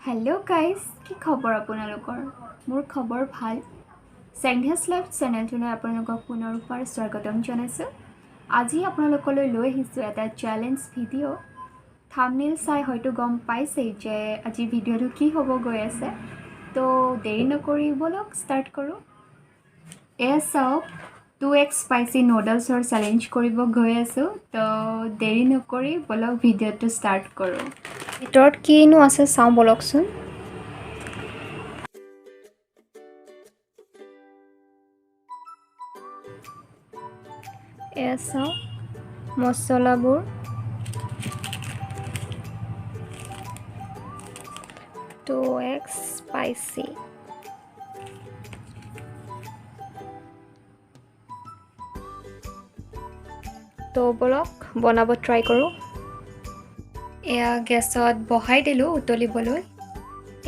Hello' guys, কি খবৰ আপোনালোকৰ? মোৰ খবৰ ভাল। চেণ্ডিয়াছ লাইফ চেনেলটোলৈ আপোনালোকক পুনৰবাৰ স্বাগতম জনাইছোঁ। আজি আপোনালোকলৈ লৈ আহিছোঁ এটা চেলেঞ্জ ভিডিঅ'। থাম্বনেইল চাই হয়তো গম পাইছেই যে আজি ভিডিঅ'টো কি হ'ব গৈ আছে। তো দেৰি নকৰি ব'লক ষ্টাৰ্ট কৰোঁ। এয়া চাওক, 2x স্পাইচি নুডলছৰ চেলেঞ্জ কৰিব গৈ আছোঁ। তো দেৰি নকৰি ব'লক ভিডিঅ'টো ষ্টাৰ্ট কৰোঁ। ভিতৰত কিনো আছে চাওঁ বলকচোন। এয়া চাওঁ মচলাবোৰ। 2x spicy. তো বলক বনাব ট্ৰাই কৰোঁ। এয়া গেছত বহাই দিলোঁ উতলিবলৈ।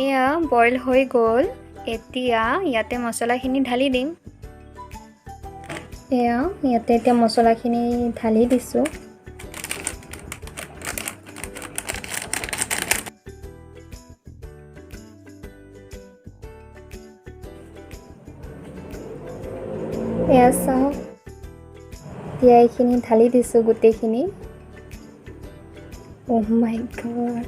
এয়া বইল হৈ গ'ল। এতিয়া ইয়াতে মচলাখিনি ঢালি দিম। ইয়াতে এতিয়া মচলাখিনি ঢালি দিছোঁ। এয়া চাওক, এতিয়া এইখিনি ঢালি দিছোঁ গোটেইখিনি। Oh my god.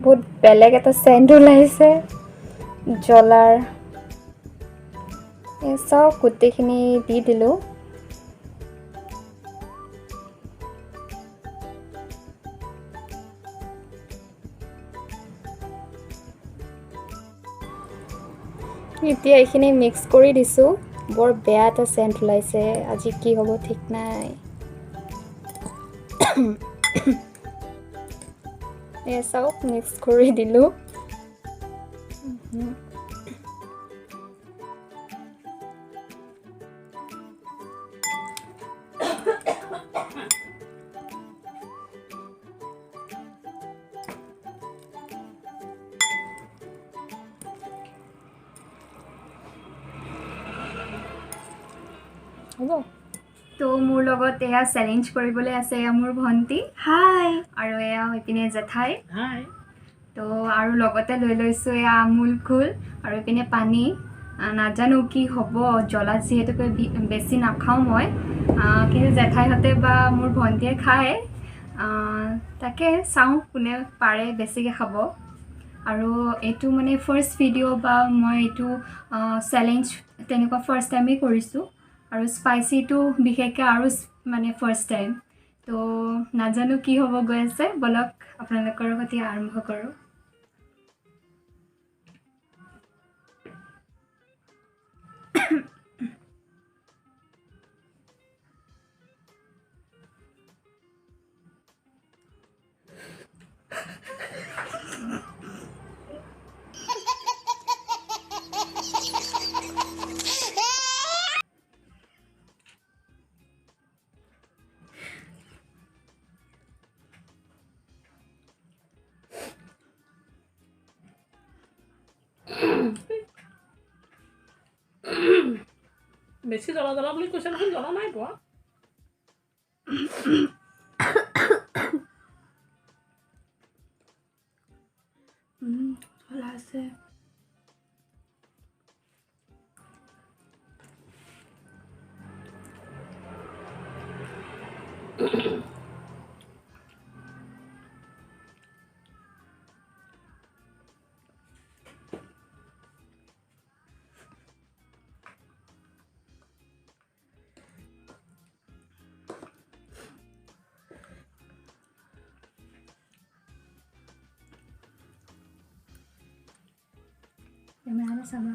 বহুত বেলেগ এটা চেণ্ট ওলাইছে জ্বলাৰ। চাওক গোটেইখিনি দি দিলোঁ। এতিয়া এইখিনি মিক্স কৰি দিছোঁ। বৰ বেয়া এটা চেণ্ট ওলাইছে, আজি কি হ'ব ঠিক নাই। এয়া চাওক মিক্স কৰি দিলোঁ। হ'ব। তো মোৰ লগত এয়া চেলেঞ্জ কৰিবলৈ আছে এয়া মোৰ ভণ্টি, হাই, আৰু এয়া এইপিনে জেঠাই, হাই। তো আৰু লগতে লৈ লৈছোঁ এয়া আমুল কুল আৰু এইপিনে পানী। নাজানো কি হ'ব, জ্বলা যিহেতুকে বেছি নাখাওঁ মই, কিন্তু জেঠাইহঁতে বা মোৰ ভণ্টিয়ে খায়। তাকে চাওঁ কোনে পাৰে বেছিকৈ খাব। আৰু এইটো মানে ফাৰ্ষ্ট ভিডিঅ' বা মই এইটো চেলেঞ্জ তেনেকুৱা ফাৰ্ষ্ট টাইমেই কৰিছোঁ। আৰু স্পাইচিটো বিশেষকৈ আৰু মানে ফাৰ্ষ্ট টাইম। তো নাজানো কি হ'ব গৈ আছে, বলক আপোনালোকৰ সৈতে আৰম্ভ কৰোঁ। বেছি জ্বলা জ্বলা বুলি কৈছে নহয়, জ্বলা নাই পোৱা। জ্বলা আছে। কেমেৰালৈ চাবা।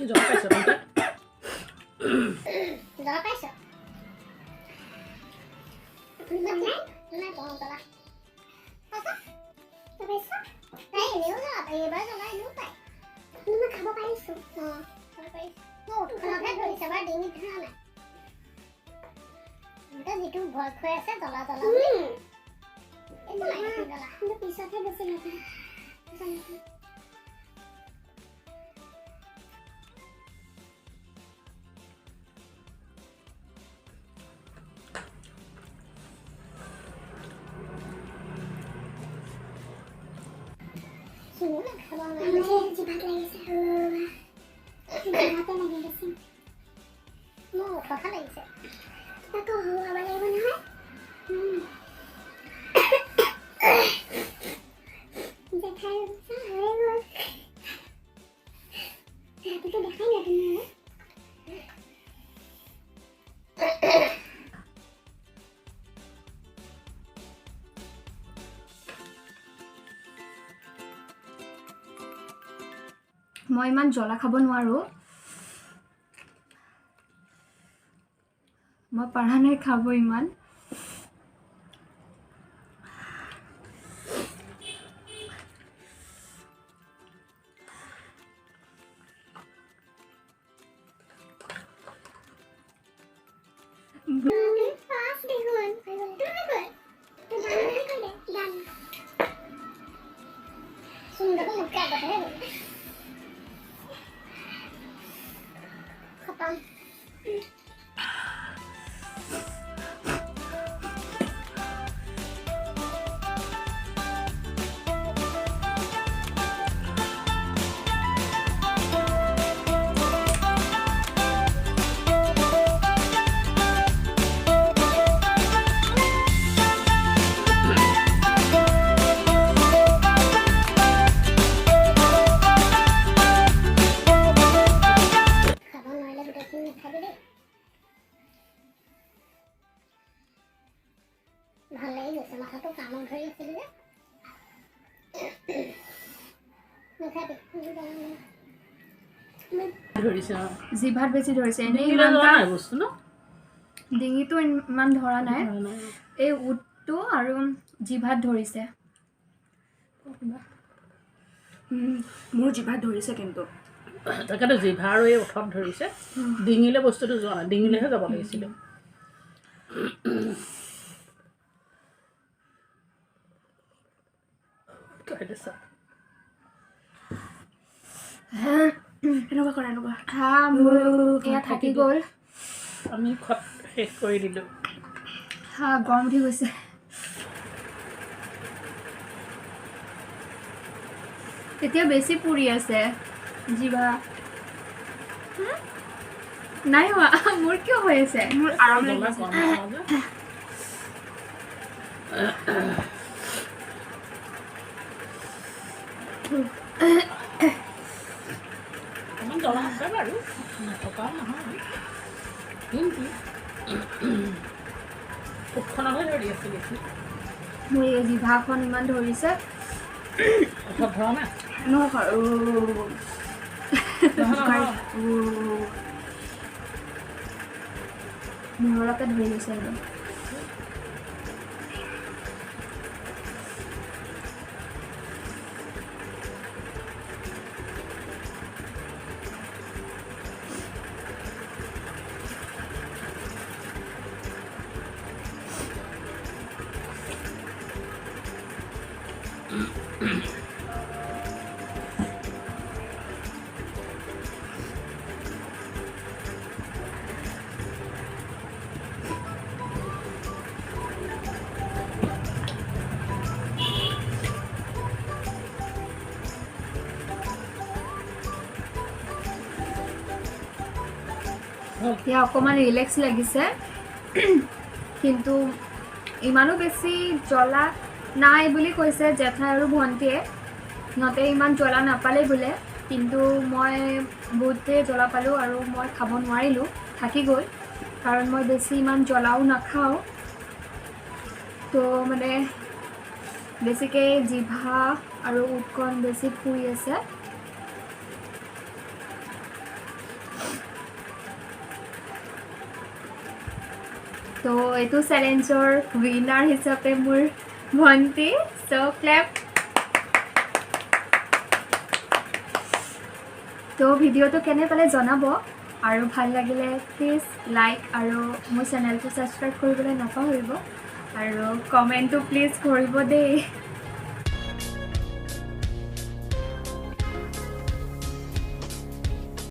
জ্বলা পাইছ তহঁতে? জ্বলা পাইছ? নাই পোৱা জ্বলা। যিটো ভয় খুৱাই আছে জ্বলা জ্বলা পিছতহে বেছি লাগিছে আকৌ হোৱাব লাগিব নহয় দেখাই ৰাতিটো দেখাই নাপায় মই ইমান জ্বলা খাব নোৱাৰো মই পাৰা নাই খাব ইমান ভাল লাগি গৈছে মাথাটো কামত ধৰি আছিল ধৰিছে জিভাত বেছি ধৰিছে এনেই ডিঙিলৈ ইমান যোৱা নাই বস্তু ন ডিঙিটো ইমান ধৰা নাই এই উঠটো আৰু জিভাত ধৰিছে মোৰ জিভাত ধৰিছে কিন্তু তাকেতো জিভা আৰু এই ওঠত ধৰিছে ডিঙিলৈ বস্তুটো যোৱা নাই ডিঙিলৈহে যাব লাগিছিলে এনেকুৱা কৰা এনেকুৱা মোৰ এয়া থাকি গ'ল আমি খত শেষ কৰি দিলোঁ গৰম উঠি গৈছে এতিয়া বেছি পুৰি আছে জিভা নাই হোৱা মোৰ কিয় হৈ আছে মোৰ আৰাম লাগিছে অকণমান জ্বলা আছে বাৰু নথকাও নহয় কিন্তু উঠখনতহে ধৰি আছে বেছি মোৰ এই জিভাখন ইমান ধৰিছে উঠত ধৰা নাই নহয় মূৰলৈকে ধৰি গৈছে একদম এতিয়া অকণমান ৰিলেক্স লাগিছে কিন্তু ইমানো বেছি জ্বলা নাই বুলি কৈছে জেঠাই আৰু ভণ্টিয়ে সিহঁতে ইমান জ্বলা নাপালে বোলে কিন্তু মই বহুতেই জ্বলা পালোঁ আৰু মই খাব নোৱাৰিলোঁ থাকি গ'ল কাৰণ মই বেছি ইমান জ্বলাও নাখাওঁ তো মানে বেছিকৈ জিভা আৰু উঠখন বেছি পুৰি আছে তো এইটো চেলেঞ্জৰ উইনাৰ হিচাপে মোৰ ভণ্টি চ' ক্লেপ তো ভিডিঅ'টো কেনে পালে জনাব আৰু ভাল লাগিলে প্লিজ লাইক আৰু মোৰ চেনেলটো ছাবস্ক্ৰাইব কৰিবলৈ নাপাহৰিব আৰু কমেণ্টটো প্লিজ কৰিব দেই